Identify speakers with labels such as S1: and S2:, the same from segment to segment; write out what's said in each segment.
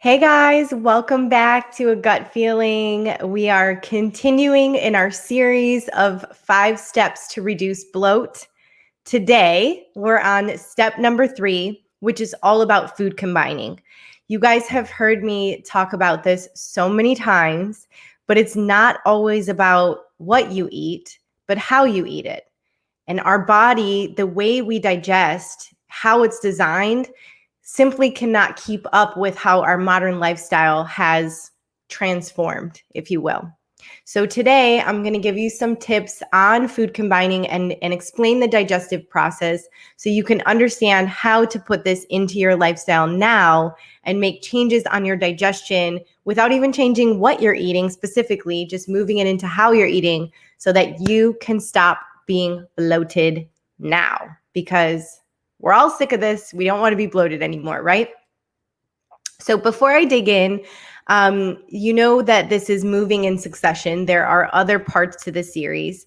S1: Hey guys, welcome back to A Gut Feeling. We are continuing in our series of 5 steps to reduce bloat. Today, we're on step number 3, which is all about food combining. You guys have heard me talk about this so many times, but it's not always about what you eat, but how you eat it. And our body, the way we digest, how it's designed, simply cannot keep up with how our modern lifestyle has transformed, if you will. So today I'm going to give you some tips on food combining and explain the digestive process so you can understand how to put this into your lifestyle now and make changes on your digestion without even changing what you're eating specifically, just moving it into how you're eating so that you can stop being bloated now, because we're all sick of this. We don't want to be bloated anymore, right? So before I dig in, you know that this is moving in succession. There are other parts to the series.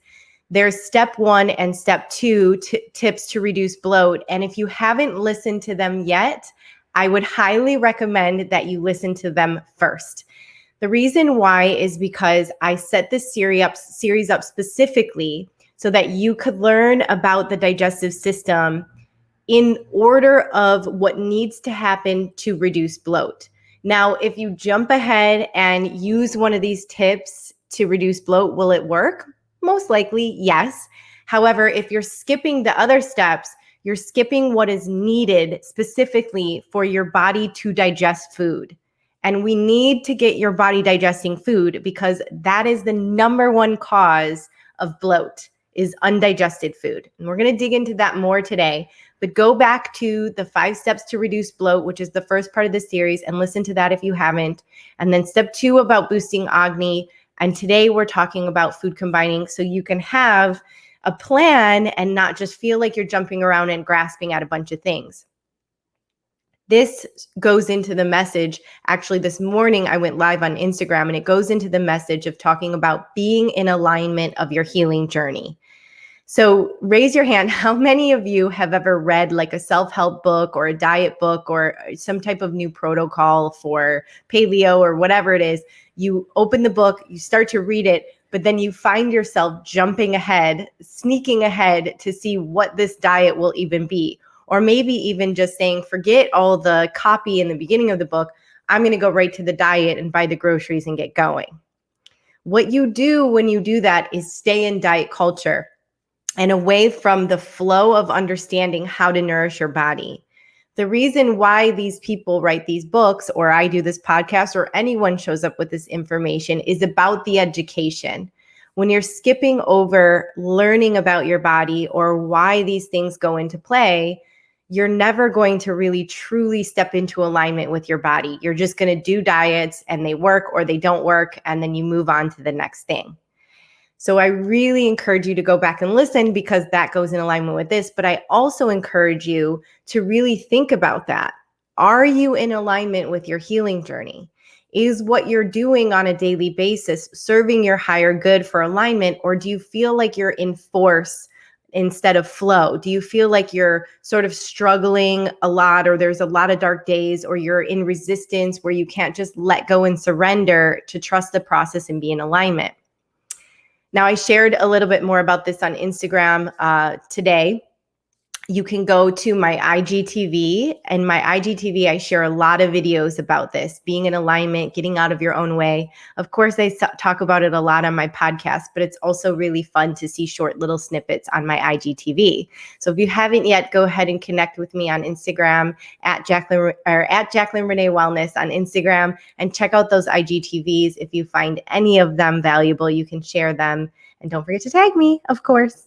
S1: There's step 1 and step 2 tips to reduce bloat. And if you haven't listened to them yet, I would highly recommend that you listen to them first. The reason why is because I set this series up specifically so that you could learn about the digestive system in order of what needs to happen to reduce bloat. Now, if you jump ahead and use one of these tips to reduce bloat, will it work? Most likely, yes. However, if you're skipping the other steps, you're skipping what is needed specifically for your body to digest food. And we need to get your body digesting food because that is the number one cause of bloat, is undigested food. And we're going to dig into that more today. But go back to the 5 steps to reduce bloat, which is the first part of the series, and listen to that if you haven't. And then step 2 about boosting Agni. And today we're talking about food combining so you can have a plan and not just feel like you're jumping around and grasping at a bunch of things. This goes into the message. Actually, this morning I went live on Instagram, and it goes into the message of talking about being in alignment of your healing journey. So raise your hand. How many of you have ever read like a self-help book or a diet book or some type of new protocol for paleo or whatever it is? You open the book, you start to read it, but then you find yourself jumping ahead, sneaking ahead to see what this diet will even be. Or maybe even just saying, forget all the copy in the beginning of the book. I'm going to go right to the diet and buy the groceries and get going. What you do when you do that is stay in diet culture and away from the flow of understanding how to nourish your body. The reason why these people write these books, or I do this podcast, or anyone shows up with this information, is about the education. When you're skipping over learning about your body or why these things go into play, you're never going to really truly step into alignment with your body. You're just going to do diets and they work or they don't work, and then you move on to the next thing. So I really encourage you to go back and listen because that goes in alignment with this. But I also encourage you to really think about that. Are you in alignment with your healing journey? Is what you're doing on a daily basis serving your higher good for alignment? Or do you feel like you're in force instead of flow? Do you feel like you're sort of struggling a lot, or there's a lot of dark days, or you're in resistance where you can't just let go and surrender to trust the process and be in alignment? Now, I shared a little bit more about this on Instagram today. You can go to my IGTV, and my IGTV, I share a lot of videos about this, being in alignment, getting out of your own way. Of course, I talk about it a lot on my podcast, but it's also really fun to see short little snippets on my IGTV. So if you haven't yet, go ahead and connect with me on Instagram at Jaclyn Renee Wellness on Instagram, and check out those IGTVs. If you find any of them valuable, you can share them. And don't forget to tag me, of course.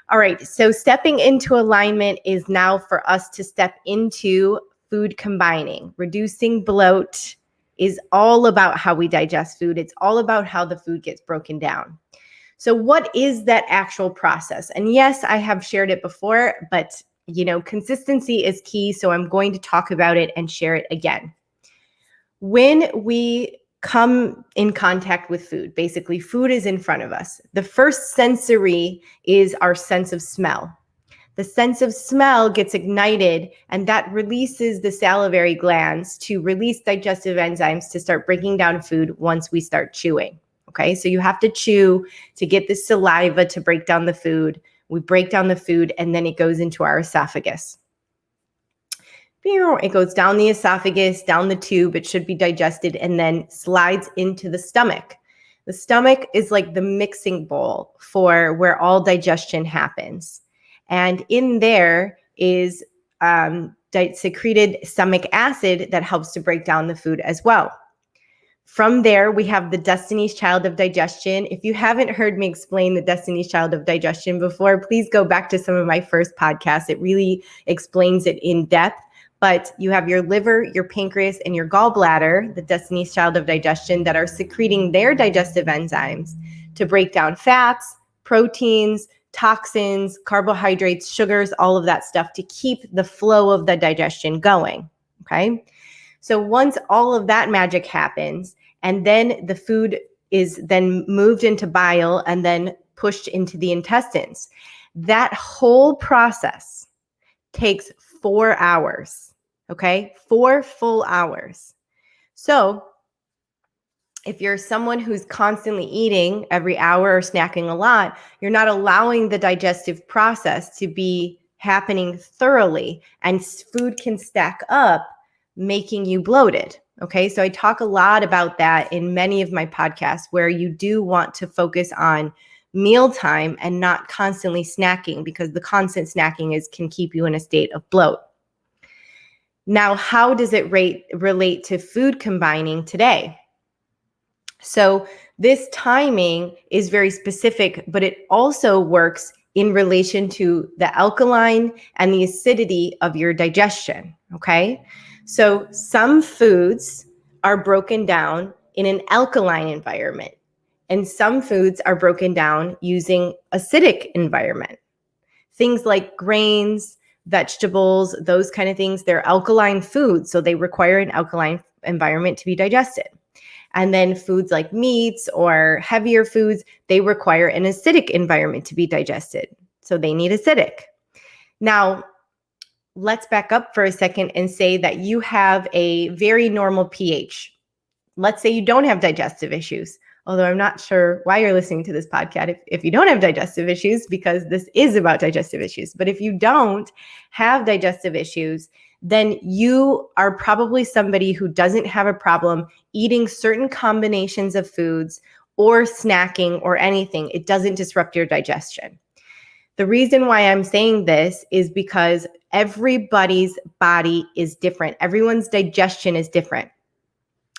S1: All right, so stepping into alignment is now for us to step into food combining. Reducing bloat is all about how we digest food. It's all about how the food gets broken down. So what is that actual process? And yes, I have shared it before, but consistency is key. So I'm going to talk about it and share it again. When we come in contact with food, basically food is in front of us. The first sensory is our sense of smell. The sense of smell gets ignited, and that releases the salivary glands to release digestive enzymes to start breaking down food once we start chewing. Okay, so you have to chew to get the saliva to break down the food. We break down the food, and then it goes into our esophagus. It goes down the esophagus, down the tube. It should be digested, and then slides into the stomach. The stomach is like the mixing bowl for where all digestion happens. And in there is secreted stomach acid that helps to break down the food as well. From there, we have the Destiny's Child of Digestion. If you haven't heard me explain the Destiny's Child of Digestion before, please go back to some of my first podcasts. It really explains it in depth. But you have your liver, your pancreas, and your gallbladder, the Destiny's Child of Digestion, that are secreting their digestive enzymes to break down fats, proteins, toxins, carbohydrates, sugars, all of that stuff to keep the flow of the digestion going, okay? So once all of that magic happens, and then the food is then moved into bile and then pushed into the intestines, that whole process takes 4 hours, okay? 4 full hours. So if you're someone who's constantly eating every hour or snacking a lot, you're not allowing the digestive process to be happening thoroughly, and food can stack up, making you bloated. Okay, so I talk a lot about that in many of my podcasts, where you do want to focus on mealtime and not constantly snacking, because the constant snacking can keep you in a state of bloat. Now, how does it relate to food combining today? So this timing is very specific, but it also works in relation to the alkaline and the acidity of your digestion, okay? So some foods are broken down in an alkaline environment, and some foods are broken down using acidic environment. Things like grains, vegetables, those kind of things, they're alkaline foods, so they require an alkaline environment to be digested. And then foods like meats or heavier foods, they require an acidic environment to be digested, so they need acidic. Now, let's back up for a second and say that you have a very normal pH. Let's say you don't have digestive issues, although I'm not sure why you're listening to this podcast if you don't have digestive issues, because this is about digestive issues. But if you don't have digestive issues, then you are probably somebody who doesn't have a problem eating certain combinations of foods or snacking or anything. It doesn't disrupt your digestion. The reason why I'm saying this is because everybody's body is different. Everyone's digestion is different.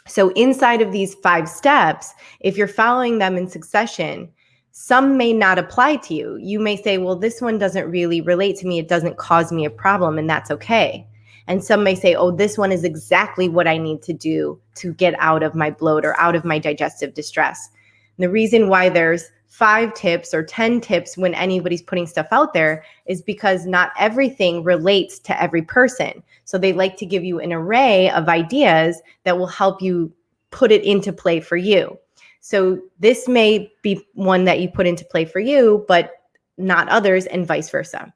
S1: So inside of these 5 steps, if you're following them in succession, some may not apply to you. You may say, well, this one doesn't really relate to me. It doesn't cause me a problem, and that's okay. And some may say, oh, this one is exactly what I need to do to get out of my bloat or out of my digestive distress. And the reason why there's 5 tips or 10 tips when anybody's putting stuff out there is because not everything relates to every person. So they like to give you an array of ideas that will help you put it into play for you. So this may be one that you put into play for you, but not others, and vice versa.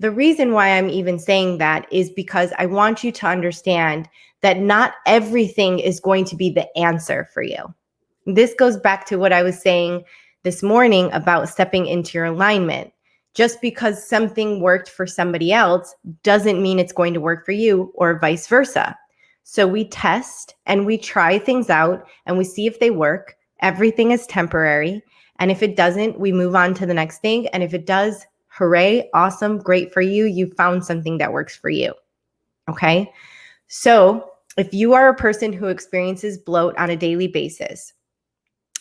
S1: The reason why I'm even saying that is because I want you to understand that not everything is going to be the answer for you. This goes back to what I was saying this morning about stepping into your alignment. Just because something worked for somebody else doesn't mean it's going to work for you, or vice versa. So we test and we try things out and we see if they work. Everything is temporary. And if it doesn't, we move on to the next thing. And if it does, hooray, awesome, great for you. You found something that works for you. Okay. So if you are a person who experiences bloat on a daily basis,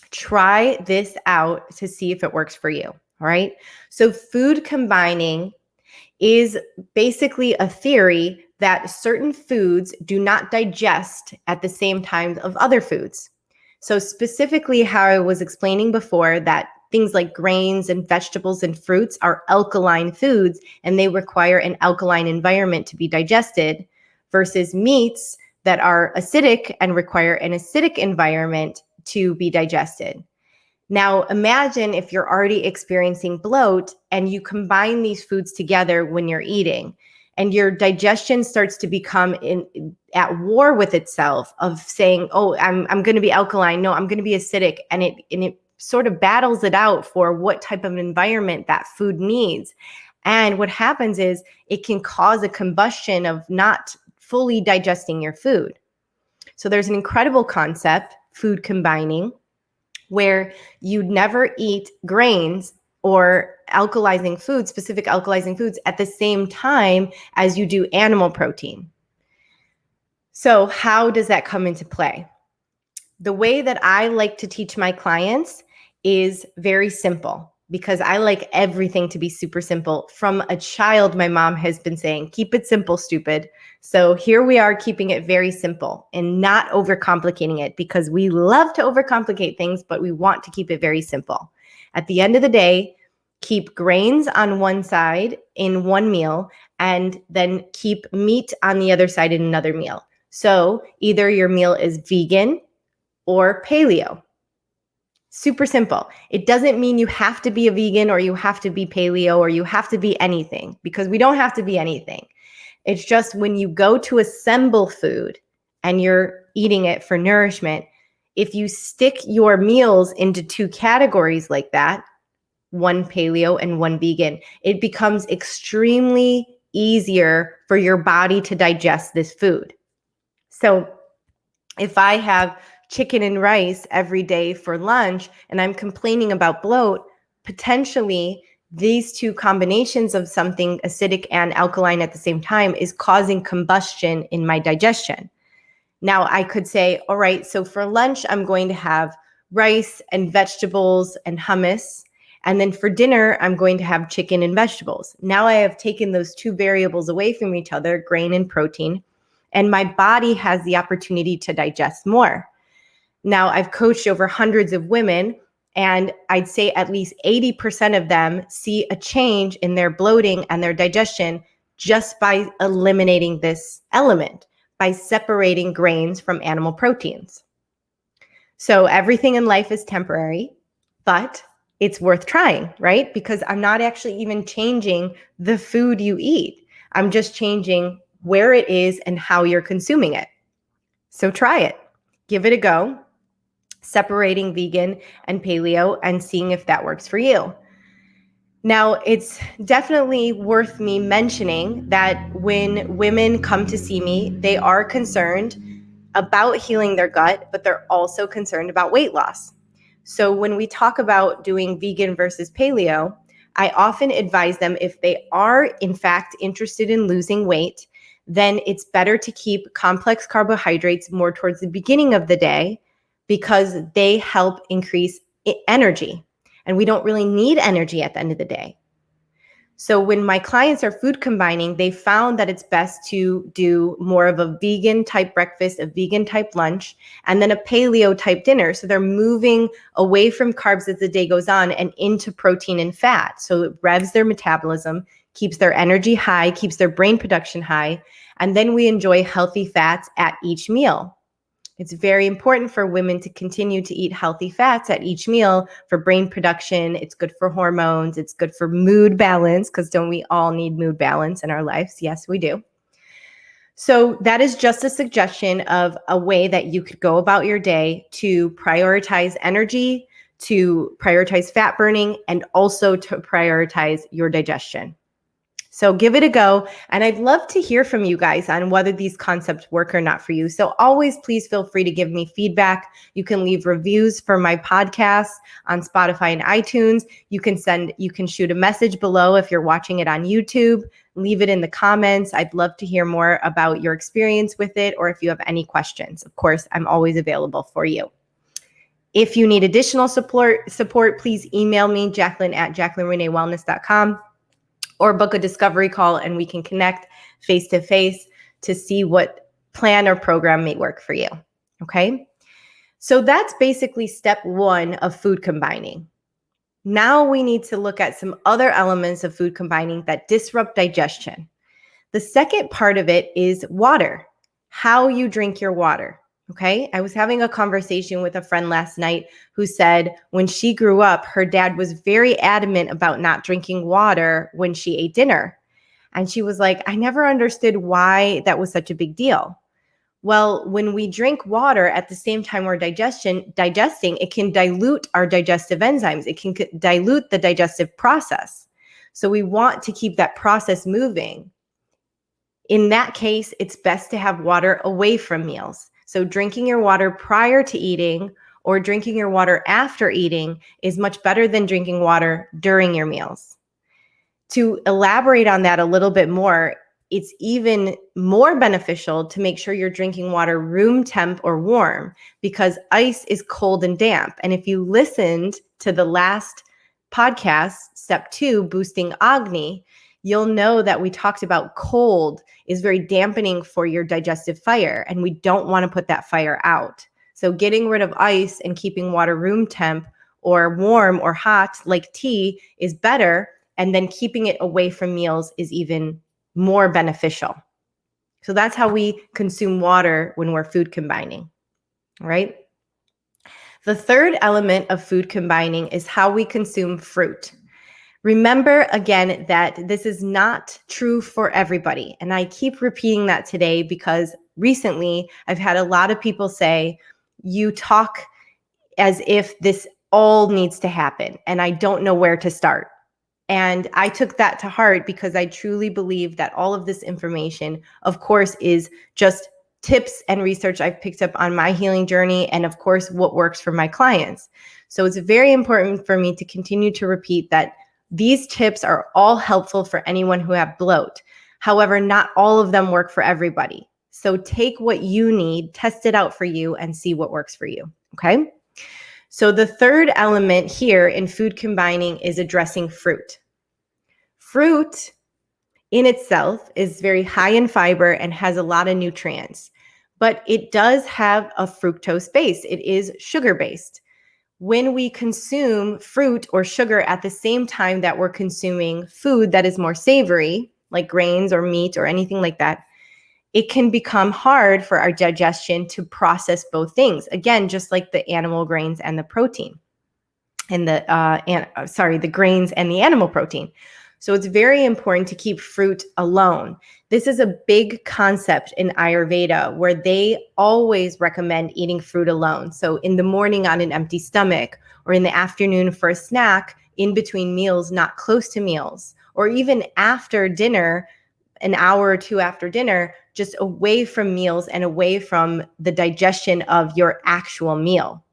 S1: try this out to see if it works for you. All right. So food combining is basically a theory that certain foods do not digest at the same time of other foods. So specifically how I was explaining before, that things like grains and vegetables and fruits are alkaline foods and they require an alkaline environment to be digested, versus meats that are acidic and require an acidic environment to be digested. Now, imagine if you're already experiencing bloat and you combine these foods together when you're eating, and your digestion starts to become at war with itself of saying, oh, I'm going to be alkaline. No, I'm going to be acidic. And it sort of battles it out for what type of environment that food needs. And what happens is it can cause a combustion of not fully digesting your food. So there's an incredible concept, food combining, where you never eat grains or alkalizing foods, specific alkalizing foods, at the same time as you do animal protein. So how does that come into play? The way that I like to teach my clients is very simple, because I like everything to be super simple. From a child, my mom has been saying, keep it simple, stupid. So here we are, keeping it very simple and not overcomplicating it, because we love to overcomplicate things, but we want to keep it very simple. At the end of the day, keep grains on one side in one meal, and then keep meat on the other side in another meal. So either your meal is vegan or paleo. Super simple. It doesn't mean you have to be a vegan or you have to be paleo or you have to be anything, because we don't have to be anything. It's just when you go to assemble food and you're eating it for nourishment, if you stick your meals into two categories like that, one paleo and one vegan, it becomes extremely easier for your body to digest this food. So if I have chicken and rice every day for lunch and I'm complaining about bloat, potentially these two combinations of something acidic and alkaline at the same time is causing combustion in my digestion. Now I could say, all right, so for lunch, I'm going to have rice and vegetables and hummus. And then for dinner, I'm going to have chicken and vegetables. Now I have taken those two variables away from each other, grain and protein, and my body has the opportunity to digest more. Now, I've coached over hundreds of women, and I'd say at least 80% of them see a change in their bloating and their digestion just by eliminating this element, by separating grains from animal proteins. So everything in life is temporary, but it's worth trying, right? Because I'm not actually even changing the food you eat. I'm just changing where it is and how you're consuming it. So try it. Give it a go. Separating vegan and paleo and seeing if that works for you. Now, it's definitely worth me mentioning that when women come to see me, they are concerned about healing their gut, but they're also concerned about weight loss. So when we talk about doing vegan versus paleo, I often advise them, if they are in fact interested in losing weight, then it's better to keep complex carbohydrates more towards the beginning of the day, because they help increase energy. And we don't really need energy at the end of the day. So when my clients are food combining, they found that it's best to do more of a vegan type breakfast, a vegan type lunch, and then a paleo type dinner. So they're moving away from carbs as the day goes on and into protein and fat. So it revs their metabolism, keeps their energy high, keeps their brain production high, and then we enjoy healthy fats at each meal. It's very important for women to continue to eat healthy fats at each meal for brain production. It's good for hormones. It's good for mood balance, because don't we all need mood balance in our lives? Yes, we do. So that is just a suggestion of a way that you could go about your day to prioritize energy, to prioritize fat burning, and also to prioritize your digestion. So give it a go. And I'd love to hear from you guys on whether these concepts work or not for you. So always, please feel free to give me feedback. You can leave reviews for my podcast on Spotify and iTunes. You can shoot a message below if you're watching it on YouTube. Leave it in the comments. I'd love to hear more about your experience with it, or if you have any questions. Of course, I'm always available for you. If you need additional support, please email me, Jaclyn@JaclynReneeWellness.com. or book a discovery call and we can connect face-to-face to see what plan or program may work for you, okay? So that's basically step one of food combining. Now we need to look at some other elements of food combining that disrupt digestion. The second part of it is water, how you drink your water. Okay. I was having a conversation with a friend last night who said when she grew up, her dad was very adamant about not drinking water when she ate dinner. And she was like, I never understood why that was such a big deal. Well, when we drink water at the same time we're digesting, it can dilute our digestive enzymes. It can dilute the digestive process. So we want to keep that process moving. In that case, it's best to have water away from meals. So drinking your water prior to eating or drinking your water after eating is much better than drinking water during your meals. To elaborate on that a little bit more, it's even more beneficial to make sure you're drinking water room temp or warm because ice is cold and damp. And if you listened to the last podcast, step 2, boosting Agni, you'll know that we talked about cold is very dampening for your digestive fire, and we don't want to put that fire out. So getting rid of ice and keeping water room temp or warm or hot like tea is better, and then keeping it away from meals is even more beneficial. So that's how we consume water when we're food combining, right? The third element of food combining is how we consume fruit. Remember again that this is not true for everybody. And I keep repeating that today because recently I've had a lot of people say, you talk as if this all needs to happen and I don't know where to start. And I took that to heart because I truly believe that all of this information, of course, is just tips and research I've picked up on my healing journey and, of course, what works for my clients. So it's very important for me to continue to repeat that these tips are all helpful for anyone who have bloat. However, not all of them work for everybody. So take what you need, test it out for you, and see what works for you, okay? So the third element here in food combining is addressing fruit. Fruit in itself is very high in fiber and has a lot of nutrients, but it does have a fructose base. It is sugar-based. When we consume fruit or sugar at the same time that we're consuming food that is more savory, like grains or meat or anything like that, it can become hard for our digestion to process both things. Again, just like the animal grains and the protein, and the grains and the animal protein. So it's very important to keep fruit alone. This is a big concept in Ayurveda where they always recommend eating fruit alone. So in the morning on an empty stomach, or in the afternoon for a snack, in between meals, not close to meals, or even after dinner, an hour or two after dinner, just away from meals and away from the digestion of your actual meal.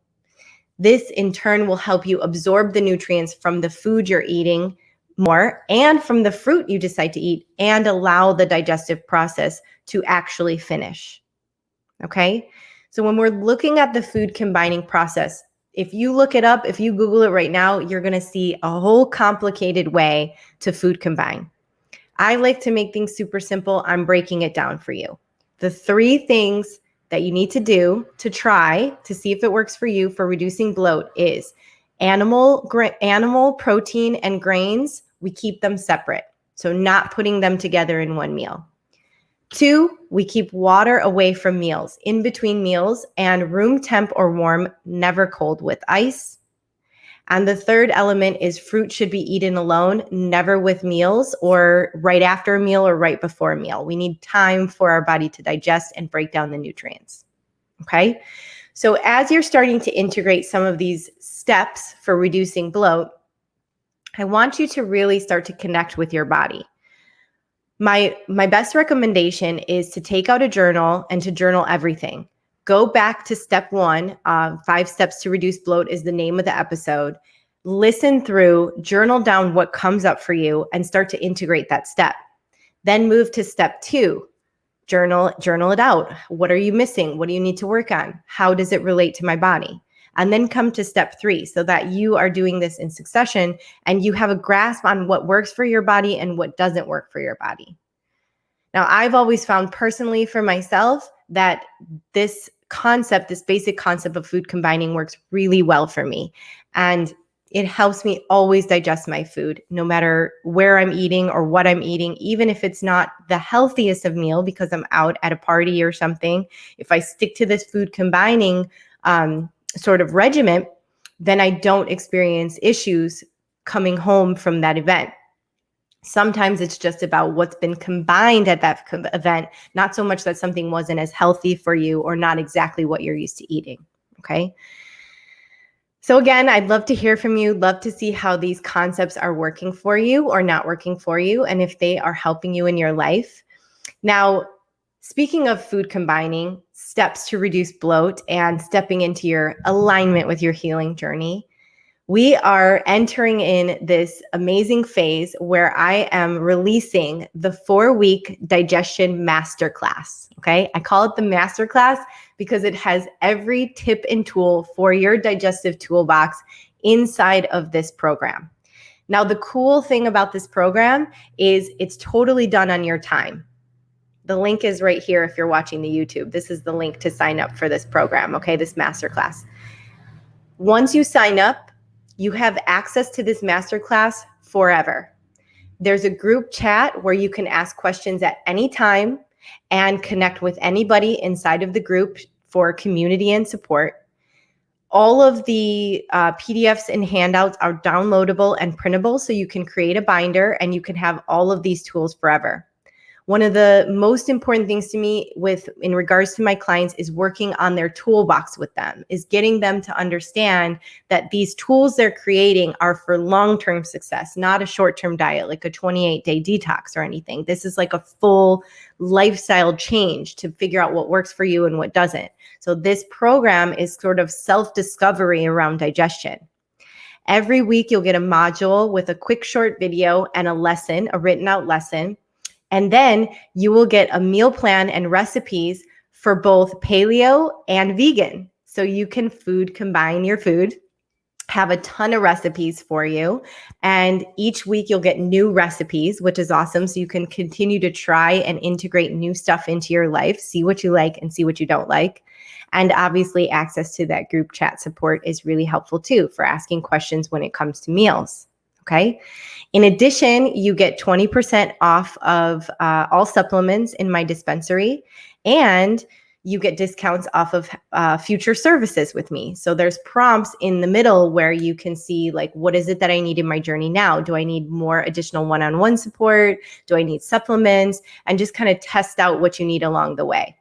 S1: This in turn will help you absorb the nutrients from the food you're eating more and from the fruit you decide to eat and allow the digestive process to actually finish. Okay? So when we're looking at the food combining process, if you look it up, if you Google it right now, you're going to see a whole complicated way to food combine. I like to make things super simple. I'm breaking it down for you. The 3 things that you need to do to try to see if it works for you for reducing bloat is animal protein and grains. We keep them separate, so not putting them together in one meal. 2, we keep water away from meals, in between meals, and room temp or warm, never cold with ice. And the third element is fruit should be eaten alone, never with meals or right after a meal or right before a meal. We need time for our body to digest and break down the nutrients. Okay? So as you're starting to integrate some of these steps for reducing bloat, I want you to really start to connect with your body. My best recommendation is to take out a journal and to journal everything. Go back to step 1, 5 steps to reduce bloat is the name of the episode. Listen through, journal down what comes up for you and start to integrate that step. Then move to step 2, journal it out. What are you missing? What do you need to work on? How does it relate to my body? And then come to step 3 so that you are doing this in succession and you have a grasp on what works for your body and what doesn't work for your body. Now, I've always found personally for myself that this basic concept of food combining works really well for me. And It helps me always digest my food, no matter where I'm eating or what I'm eating, even if it's not the healthiest of meal because I'm out at a party or something. If I stick to this food combining sort of regimen, then I don't experience issues coming home from that event. Sometimes it's just about what's been combined at that event, not so much that something wasn't as healthy for you or not exactly what you're used to eating, okay? So again, I'd love to hear from you, love to see how these concepts are working for you or not working for you, and if they are helping you in your life. Now, speaking of food combining, steps to reduce bloat and stepping into your alignment with your healing journey, we are entering in this amazing phase where I am releasing the 4-week digestion masterclass. Okay. I call it the masterclass because it has every tip and tool for your digestive toolbox inside of this program. Now, the cool thing about this program is it's totally done on your time. The link is right here if you're watching the YouTube. This is the link to sign up for this program, okay, this masterclass. Once you sign up, you have access to this masterclass forever. There's a group chat where you can ask questions at any time and connect with anybody inside of the group for community and support. All of the PDFs and handouts are downloadable and printable, so you can create a binder and you can have all of these tools forever. One of the most important things to me in regards to my clients is working on their toolbox with them, is getting them to understand that these tools they're creating are for long-term success, not a short-term diet like a 28-day detox or anything. This is like a full lifestyle change to figure out what works for you and what doesn't. So this program is sort of self-discovery around digestion. Every week you'll get a module with a quick short video and a lesson, a written out lesson. And then you will get a meal plan and recipes for both paleo and vegan. So you can combine your food, have a ton of recipes for you. And each week you'll get new recipes, which is awesome. So you can continue to try and integrate new stuff into your life, see what you like and see what you don't like. And obviously access to that group chat support is really helpful too for asking questions when it comes to meals. Okay. In addition, you get 20% off of all supplements in my dispensary, and you get discounts off of future services with me. So there's prompts in the middle where you can see like, what is it that I need in my journey now? Do I need more additional one-on-one support? Do I need supplements? And just kind of test out what you need along the way.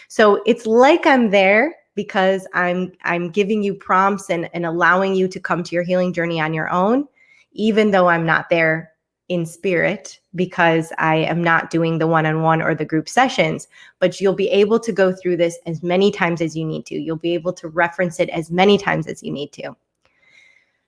S1: So it's like I'm there because I'm giving you prompts and allowing you to come to your healing journey on your own, even though I'm not there in spirit because I am not doing the one-on-one or the group sessions, but you'll be able to go through this as many times as you need to. You'll be able to reference it as many times as you need to.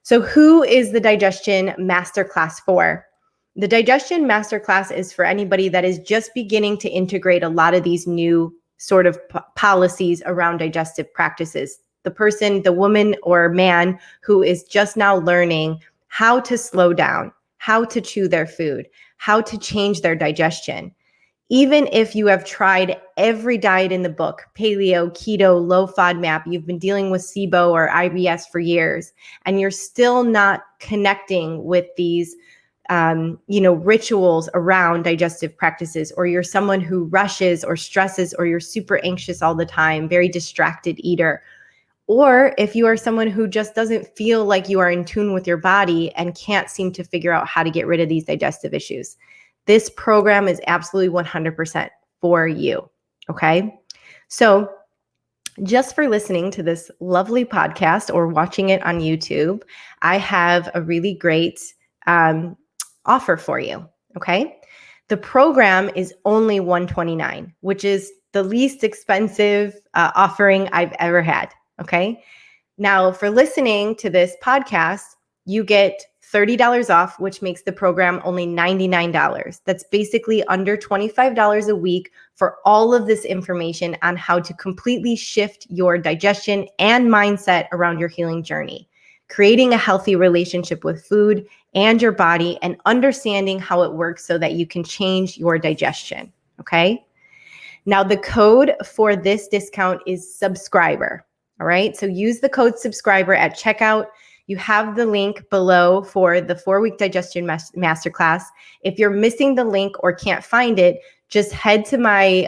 S1: So who is the Digestion Masterclass for? The Digestion Masterclass is for anybody that is just beginning to integrate a lot of these new sort of policies around digestive practices. The person, the woman or man who is just now learning how to slow down, how to chew their food, how to change their digestion. Even if you have tried every diet in the book, paleo, keto, low FODMAP, you've been dealing with SIBO or IBS for years, and you're still not connecting with these rituals around digestive practices, or you're someone who rushes or stresses, or you're super anxious all the time, very distracted eater. Or if you are someone who just doesn't feel like you are in tune with your body and can't seem to figure out how to get rid of these digestive issues, this program is absolutely 100% for you, okay? So just for listening to this lovely podcast or watching it on YouTube, I have a really great offer for you, okay? The program is only $129, which is the least expensive offering I've ever had. Okay. Now, for listening to this podcast, you get $30 off, which makes the program only $99. That's basically under $25 a week for all of this information on how to completely shift your digestion and mindset around your healing journey, creating a healthy relationship with food and your body, and understanding how it works so that you can change your digestion. Okay. Now, the code for this discount is subscriber. All right. So use the code subscriber at checkout. you have the link below for the 4-week digestion masterclass. If you're missing the link or can't find it, just head to my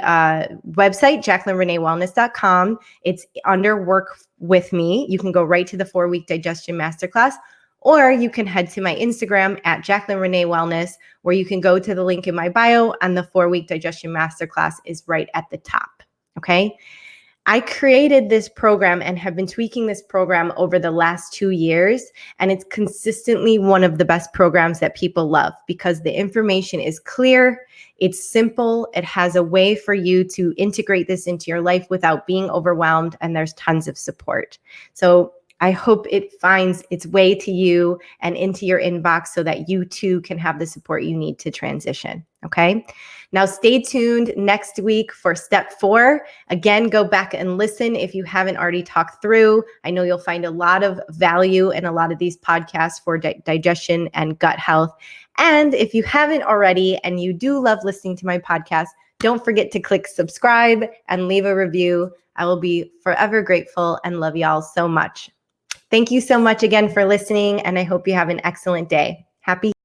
S1: website, jaclynreneewellness.com. It's under work with me. You can go right to the 4-week digestion masterclass, or you can head to my Instagram at Jaclyn Renee Wellness, where you can go to the link in my bio, and the 4-week digestion masterclass is right at the top. Okay. I created this program and have been tweaking this program over the last 2 years, and it's consistently one of the best programs that people love because the information is clear, it's simple, it has a way for you to integrate this into your life without being overwhelmed, and there's tons of support. So I hope it finds its way to you and into your inbox so that you too can have the support you need to transition. Okay. Now stay tuned next week for step 4. Again, go back and listen if you haven't already talked through. I know you'll find a lot of value in a lot of these podcasts for digestion and gut health. And if you haven't already and you do love listening to my podcast, don't forget to click subscribe and leave a review. I will be forever grateful and love y'all so much. Thank you so much again for listening, and I hope you have an excellent day. Happy